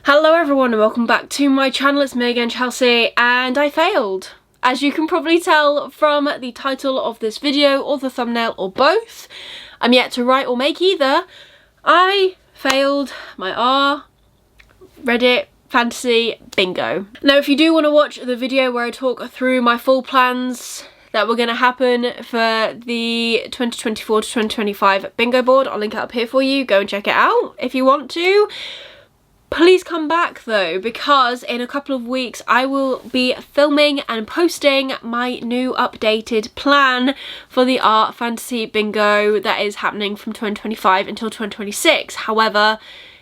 Hello everyone and welcome back to my channel. It's me again, Chelsea, and I failed. As you can probably tell from the title of this video or the thumbnail or both, I'm yet to write or make either. I failed my Reddit fantasy bingo. Now if you do want to watch the video where I talk through my full plans that were going to happen for the 2024 to 2025 bingo board, I'll link it up here for you. Go and check it out if you want to. Please come back though, because in a couple of weeks I will be filming and posting my new updated plan for the art fantasy bingo that is happening from 2025 until 2026. However,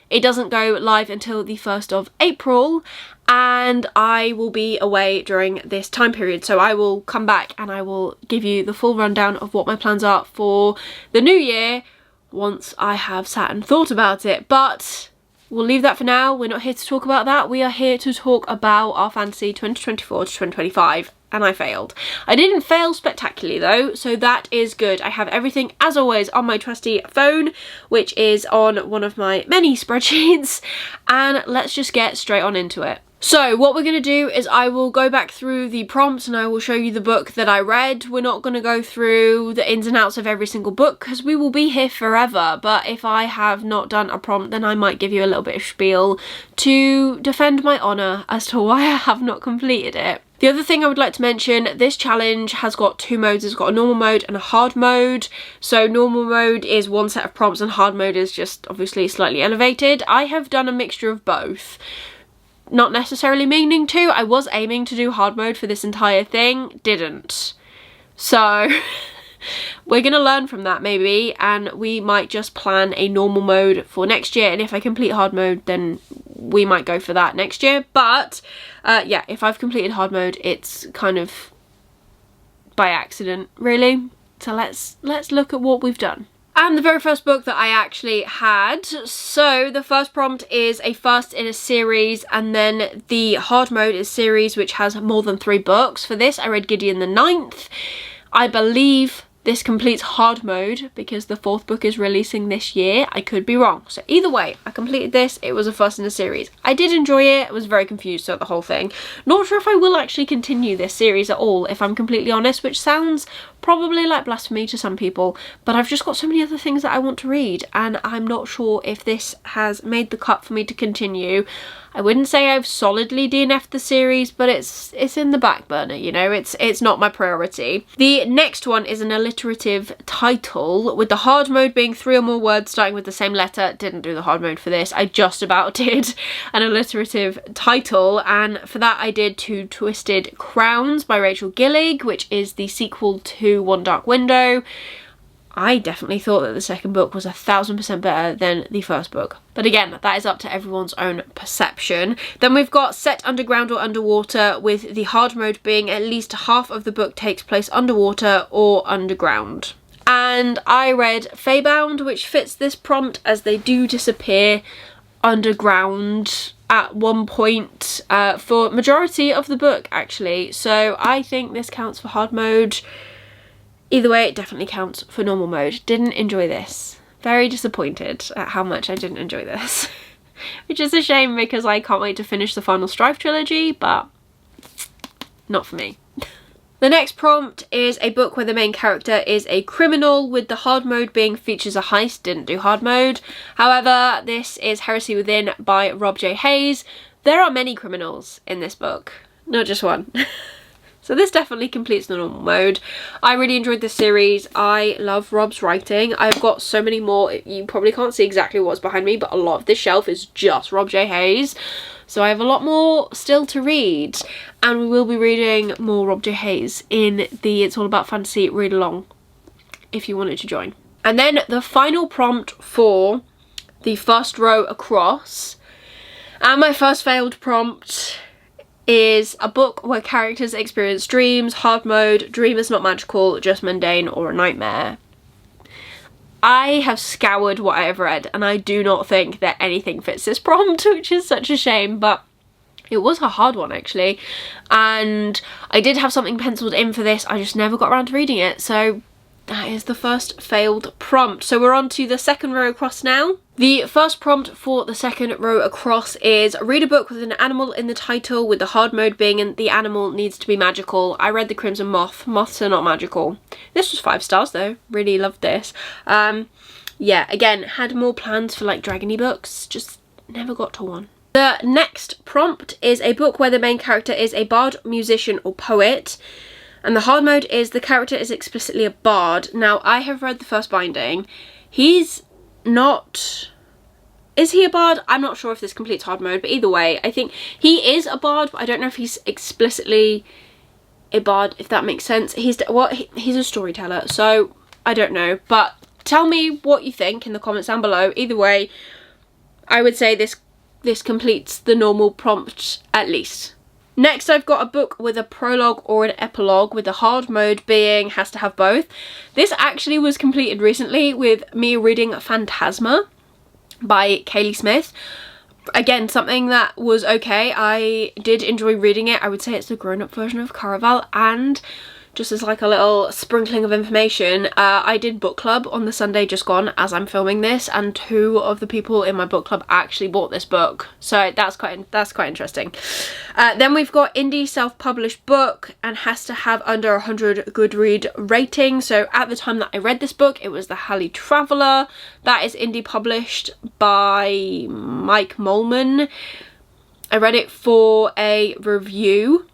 it doesn't go live until the 1st of April and I will be away during this time period. So I will come back and I will give you the full rundown of what my plans are for the new year once I have sat and thought about it. But we'll leave that for now. We're not here to talk about that. We are here to talk about our fantasy 2024 to 2025, and I failed. I didn't fail spectacularly though, so that is good. I have everything as always on my trusty phone, which is on one of my many spreadsheets, and let's just get straight on into it. So what we're going to do is I will go back through the prompts and I will show you the book that I read. We're not going to go through the ins and outs of every single book because we will be here forever, but if I have not done a prompt then I might give you a little bit of spiel to defend my honour as to why I have not completed it. The other thing I would like to mention, this challenge has got two modes. It's got a normal mode and a hard mode. So normal mode is one set of prompts and hard mode is just obviously slightly elevated. I have done a mixture of both. Not necessarily meaning to. I was aiming to do hard mode for this entire thing, didn't. So we're gonna learn from that maybe, and we might just plan a normal mode for next year, and if I complete hard mode then we might go for that next year. But yeah, if I've completed hard mode it's kind of by accident really. So let's look at what we've done. And the very first book that I actually had, so the first prompt is a first in a series, and then the hard mode is series which has more than 3 books. For this I read Gideon the Ninth. I believe this completes hard mode because the 4th book is releasing this year. I could be wrong. So either way, I completed this. It was a first in a series. I did enjoy it. I was very confused throughout the whole thing. Not sure if I will actually continue this series at all, if I'm completely honest, which sounds probably like blasphemy to some people, but I've just got so many other things that I want to read and I'm not sure if this has made the cut for me to continue. I wouldn't say I've solidly DNF'd the series, but it's in the back burner, you know, it's not my priority. The next one is an alliterative title, with the hard mode being 3 or more words starting with the same letter. Didn't do the hard mode for this, I just about did an alliterative title, and for that I did Two Twisted Crowns by Rachel Gillig, which is the sequel to One Dark Window. I definitely thought that the second book was 1000% better than the first book. But again, that is up to everyone's own perception. Then we've got Set Underground or Underwater, with the hard mode being at least half of the book takes place underwater or underground. And I read Feybound, which fits this prompt as they do disappear underground at one point for majority of the book actually. So I think this counts for hard mode. Either way, it definitely counts for normal mode. Didn't enjoy this. Very disappointed at how much I didn't enjoy this. Which is a shame because I can't wait to finish the Final Strife trilogy, but not for me. The next prompt is a book where the main character is a criminal, with the hard mode being features a heist. Didn't do hard mode. However, this is Heresy Within by Rob J. Hayes. There are many criminals in this book, not just one. So this definitely completes the normal mode. I really enjoyed this series. I love Rob's writing. I've got so many more. You probably can't see exactly what's behind me, but a lot of this shelf is just Rob J. Hayes. So I have a lot more still to read. And we will be reading more Rob J. Hayes in the It's All About Fantasy read along, if you wanted to join. And then the final prompt for the first row across, and my first failed prompt, is a book where characters experience dreams. Hard mode, dream is not magical, just mundane or a nightmare. I have scoured what I have read and I do not think that anything fits this prompt, which is such a shame, but it was a hard one actually, and I did have something penciled in for this. I just never got around to reading it, so that is the first failed prompt. So we're on to the second row across now. The first prompt for the second row across is read a book with an animal in the title, with the hard mode being the animal needs to be magical. I read The Crimson Moth. Moths are not magical. This was 5 stars though. Really loved this. Yeah, again, had more plans for like dragony books, just never got to one. The next prompt is a book where the main character is a bard, musician or poet. And the hard mode is the character is explicitly a bard. Now, I have read the first binding. He's not... Is he a bard? I'm not sure if this completes hard mode, but either way, I think he is a bard, but I don't know if he's explicitly a bard, if that makes sense. He's a storyteller, so I don't know. But tell me what you think in the comments down below. Either way, I would say this completes the normal prompt at least. Next, I've got a book with a prologue or an epilogue, with the hard mode being has to have both. This actually was completed recently with me reading Phantasma by Kaylee Smith. Again, something that was okay. I did enjoy reading it. I would say it's the grown-up version of Caraval, and just as like a little sprinkling of information, I did book club on the Sunday just gone as I'm filming this, and 2 of the people in my book club actually bought this book, so that's quite interesting. Then we've got indie self-published book and has to have under 100 Goodread rating. So at the time that I read this book, it was The Halley Traveller. That is indie published by Mike Molman. I read it for a review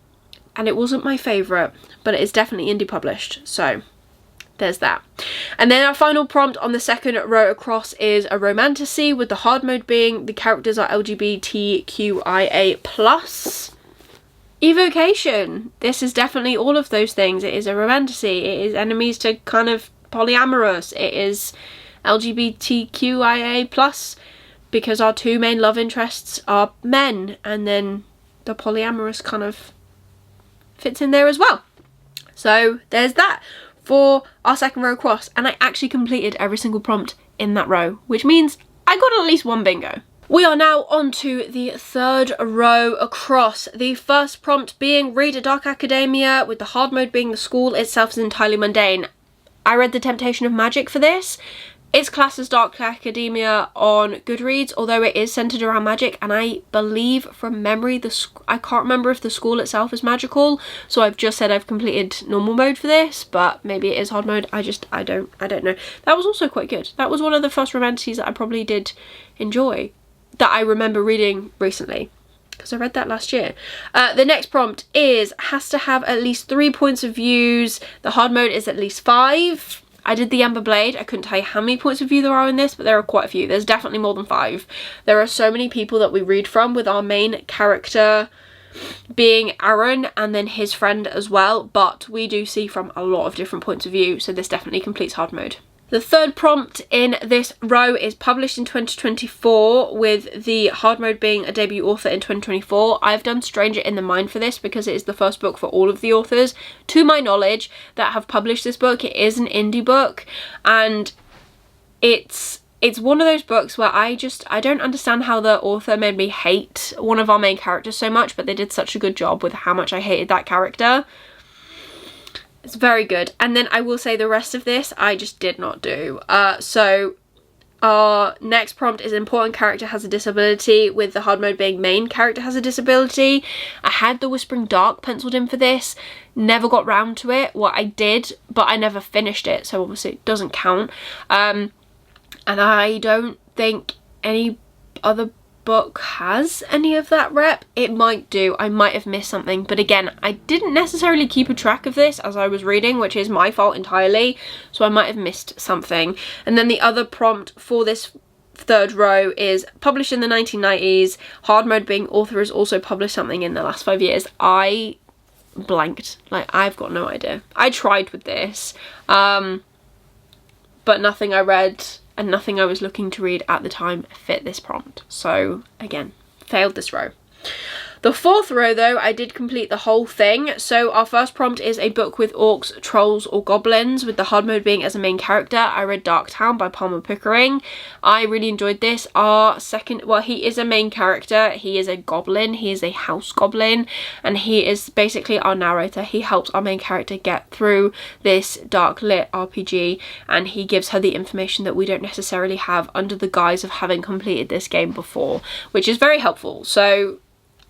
and it wasn't my favourite, but it is definitely indie published, so there's that. And then our final prompt on the second row across is a romantasy, with the hard mode being the characters are LGBTQIA+. Evocation. This is definitely all of those things. It is a romantasy, it is enemies to kind of polyamorous, it is LGBTQIA+, because our 2 main love interests are men, and then the polyamorous kind of fits in there as well. So there's that for our second row across, and I actually completed every single prompt in that row, which means I got at least 1 bingo. We are now on to the third row across. The first prompt being read a dark academia, with the hard mode being the school itself is entirely mundane. I read The Temptation of Magic for this. It's classed as dark academia on Goodreads, although it is centered around magic, and I believe from memory I can't remember if the school itself is magical, so I've just said I've completed normal mode for this, but maybe it is hard mode. I don't know. That was also quite good. That was one of the first romantasies that I probably did enjoy, that I remember reading recently, because I read that last year. The next prompt is has to have at least 3 points of views. The hard mode is at least 5. I did the Amber Blade. I couldn't tell you how many points of view there are in this, but there are quite a few. There's definitely more than 5. There are so many people that we read from, with our main character being Aaron and then his friend as well, but we do see from a lot of different points of view, so this definitely completes hard mode. The third prompt in this row is published in 2024, with the hard mode being a debut author in 2024. I've done Stranger in the Mind for this because it is the first book for all of the authors, to my knowledge, that have published this book. It is an indie book, and it's one of those books where I don't understand how the author made me hate one of our main characters so much, but they did such a good job with how much I hated that character. It's very good. And then I will say the rest of this I just did not do. So our next prompt is important character has a disability, with the hard mode being main character has a disability. I had The Whispering Dark penciled in for this, never got round to it. Well, I did, but I never finished it, so obviously it doesn't count. And I don't think any other book has any of that rep. It might do. I might have missed something, but again, I didn't necessarily keep a track of this as I was reading, which is my fault entirely, so I might have missed something. And then the other prompt for this third row is published in the 1990s. Hard mode being author has also published something in the last 5 years. I blanked. Like, I've got no idea. I tried with this, but nothing I read and nothing I was looking to read at the time fit this prompt. So again, failed this row. The fourth row though, I did complete the whole thing. So our first prompt is a book with orcs, trolls or goblins, with the hard mode being as a main character. I read Darktown by Palmer Pickering. I really enjoyed this. Our second, well, he is a main character. He is a goblin. He is a house goblin, and he is basically our narrator. He helps our main character get through this dark lit RPG, and he gives her the information that we don't necessarily have under the guise of having completed this game before, which is very helpful. So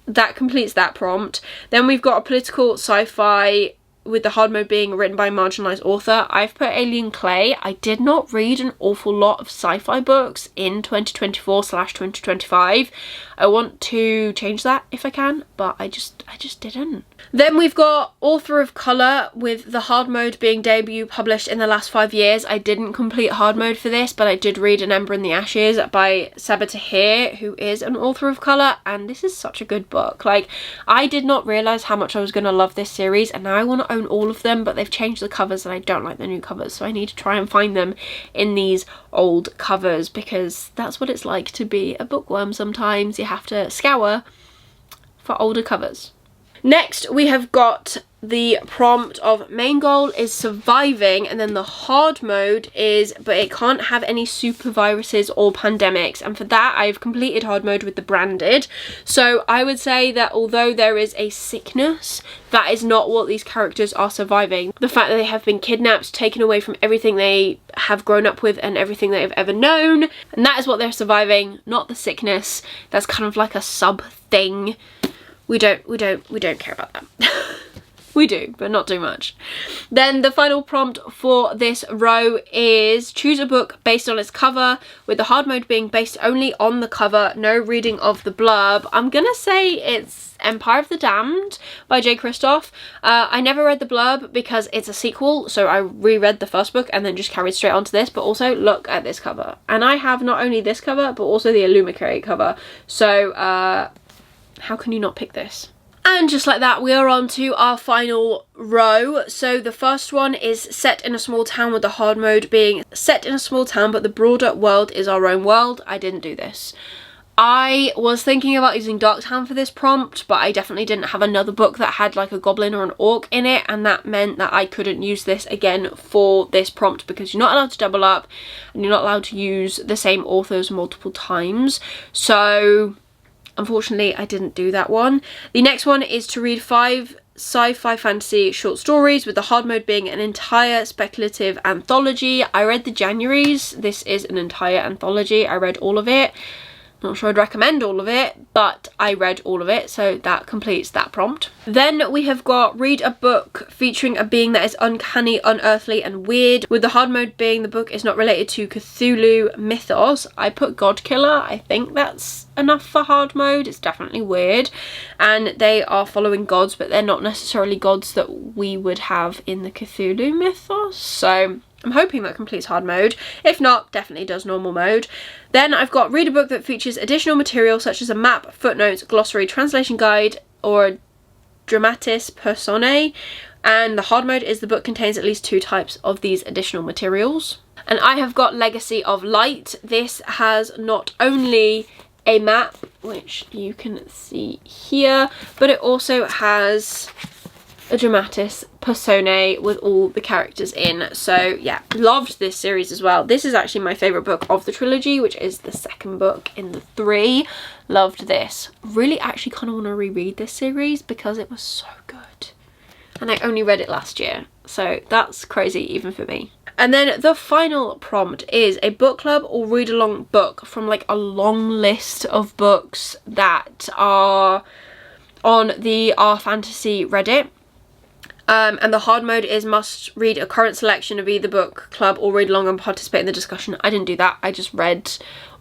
that completes that prompt. Then we've got a political sci-fi with the hard mode being written by a marginalised author. I've put Alien Clay. I did not read an awful lot of sci-fi books in 2024/2025. I want to change that if I can, but I just didn't. Then we've got Author of Colour with the hard mode being debut published in the last 5 years. I didn't complete hard mode for this, but I did read An Ember in the Ashes by Sabaa Tahir, who is an author of colour, and this is such a good book. Like, I did not realise how much I was going to love this series, and now I want to own all of them, but they've changed the covers and I don't like the new covers, so I need to try and find them in these old covers, because that's what it's like to be a bookworm sometimes. You have to scour for older covers. Next, we have got the prompt of main goal is surviving, and then the hard mode is but it can't have any super viruses or pandemics, and for that I've completed hard mode with the branded. So I would say that although there is a sickness, that is not what these characters are surviving. The fact that they have been kidnapped, taken away from everything they have grown up with and everything they've ever known, and that is what they're surviving, not the sickness. That's kind of like a sub thing. We don't care about that. We do, but not too much. Then the final prompt for this row is choose a book based on its cover, with the hard mode being based only on the cover, no reading of the blurb. I'm gonna say it's Empire of the Damned by Jay Kristoff. I never read the blurb because it's a sequel, so I reread the first book and then just carried straight onto this, but also look at this cover. And I have not only this cover, but also the Illumicate cover. So, how can you not pick this? And just like that, we are on to our final row. So the first one is set in a small town, with the hard mode being set in a small town, but the broader world is our own world. I didn't do this. I was thinking about using Darktown for this prompt, but I definitely didn't have another book that had like a goblin or an orc in it, and that meant that I couldn't use this again for this prompt, because you're not allowed to double up and you're not allowed to use the same authors multiple times. So unfortunately, I didn't do that one. The next one is to read 5 sci-fi fantasy short stories, with the hard mode being an entire speculative anthology. I read the Januaries. This is an entire anthology. I read all of it. Not sure I'd recommend all of it, but I read all of it, so that completes that prompt. Then we have got read a book featuring a being that is uncanny, unearthly and weird, with the hard mode being the book is not related to Cthulhu mythos. I put Godkiller. I think that's enough for hard mode. It's definitely weird, and they are following gods, but they're not necessarily gods that we would have in the Cthulhu mythos, so I'm hoping that completes hard mode. If not, definitely does normal mode. Then I've got read a book that features additional material such as a map, footnotes, glossary, translation guide, or dramatis personae. And the hard mode is the book contains at least 2 types of these additional materials. And I have got Legacy of Light. This has not only a map, which you can see here, but it also has a dramatis personae with all the characters in. So yeah, loved this series as well. This is actually my favourite book of the trilogy, which is the second book in the 3. Loved this. Really actually kind of want to reread this series because it was so good. And I only read it last year, so that's crazy even for me. And then the final prompt is a book club or read along book from like a long list of books that are on the Our Fantasy Reddit. And the hard mode is must read a current selection of either book club or read along and participate in the discussion. I didn't do that. I just read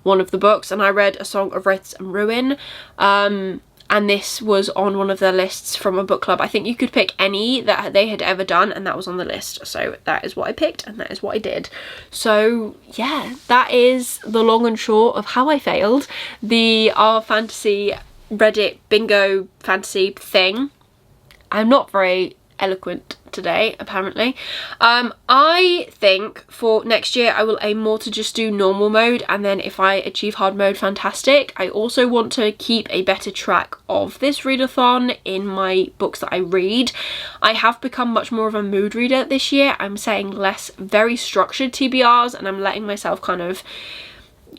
one of the books, and I read A Song of Wraiths and Ruin. And this was on one of their lists from a book club. I think you could pick any that they had ever done, and that was on the list. So that is what I picked, and that is what I did. So yeah, that is the long and short of how I failed the Our Fantasy Reddit bingo fantasy thing. I'm not very eloquent today, apparently. I think for next year I will aim more to just do normal mode, and then if I achieve hard mode, fantastic. I also want to keep a better track of this readathon in my books that I read. I have become much more of a mood reader this year. I'm saying less very structured TBRs, and I'm letting myself kind of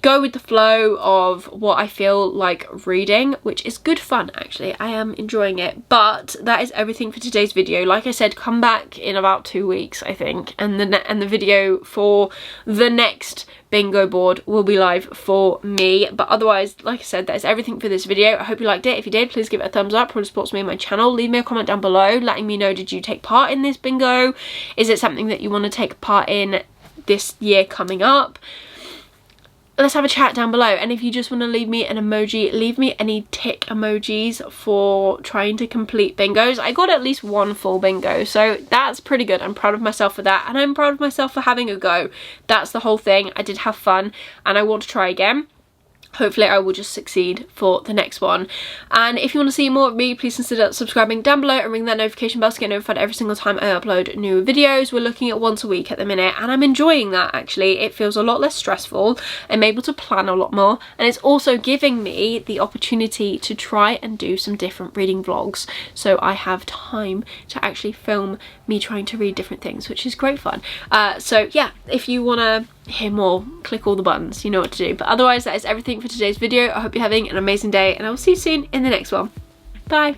go with the flow of what I feel like reading, which is good fun actually. I am enjoying it. But that is everything for today's video. Like I said, come back in about 2 weeks, I think, and the video for the next bingo board will be live for me. But otherwise, like I said, that is everything for this video. I hope you liked it. If you did, please give it a thumbs up. It really supports me and my channel. Leave me a comment down below letting me know, did you take part in this bingo? Is it something that you want to take part in this year coming up? Let's have a chat down below. And if you just want to leave me an emoji, leave me any tick emojis for trying to complete bingos. I got at least 1 full bingo, so that's pretty good. I'm proud of myself for that, and I'm proud of myself for having a go. That's the whole thing. I did have fun and I want to try again. Hopefully I will just succeed for the next one. And if you want to see more of me, please consider subscribing down below and ring that notification bell to get notified every single time I upload new videos. We're looking at once a week at the minute, and I'm enjoying that actually. It feels a lot less stressful. I'm able to plan a lot more, and it's also giving me the opportunity to try and do some different reading vlogs, so I have time to actually film me trying to read different things, which is great fun. So yeah, if you want to hear more, click all the buttons, you know what to do. But otherwise, that is everything for today's video. I hope you're having an amazing day, and I will see you soon in the next one. Bye.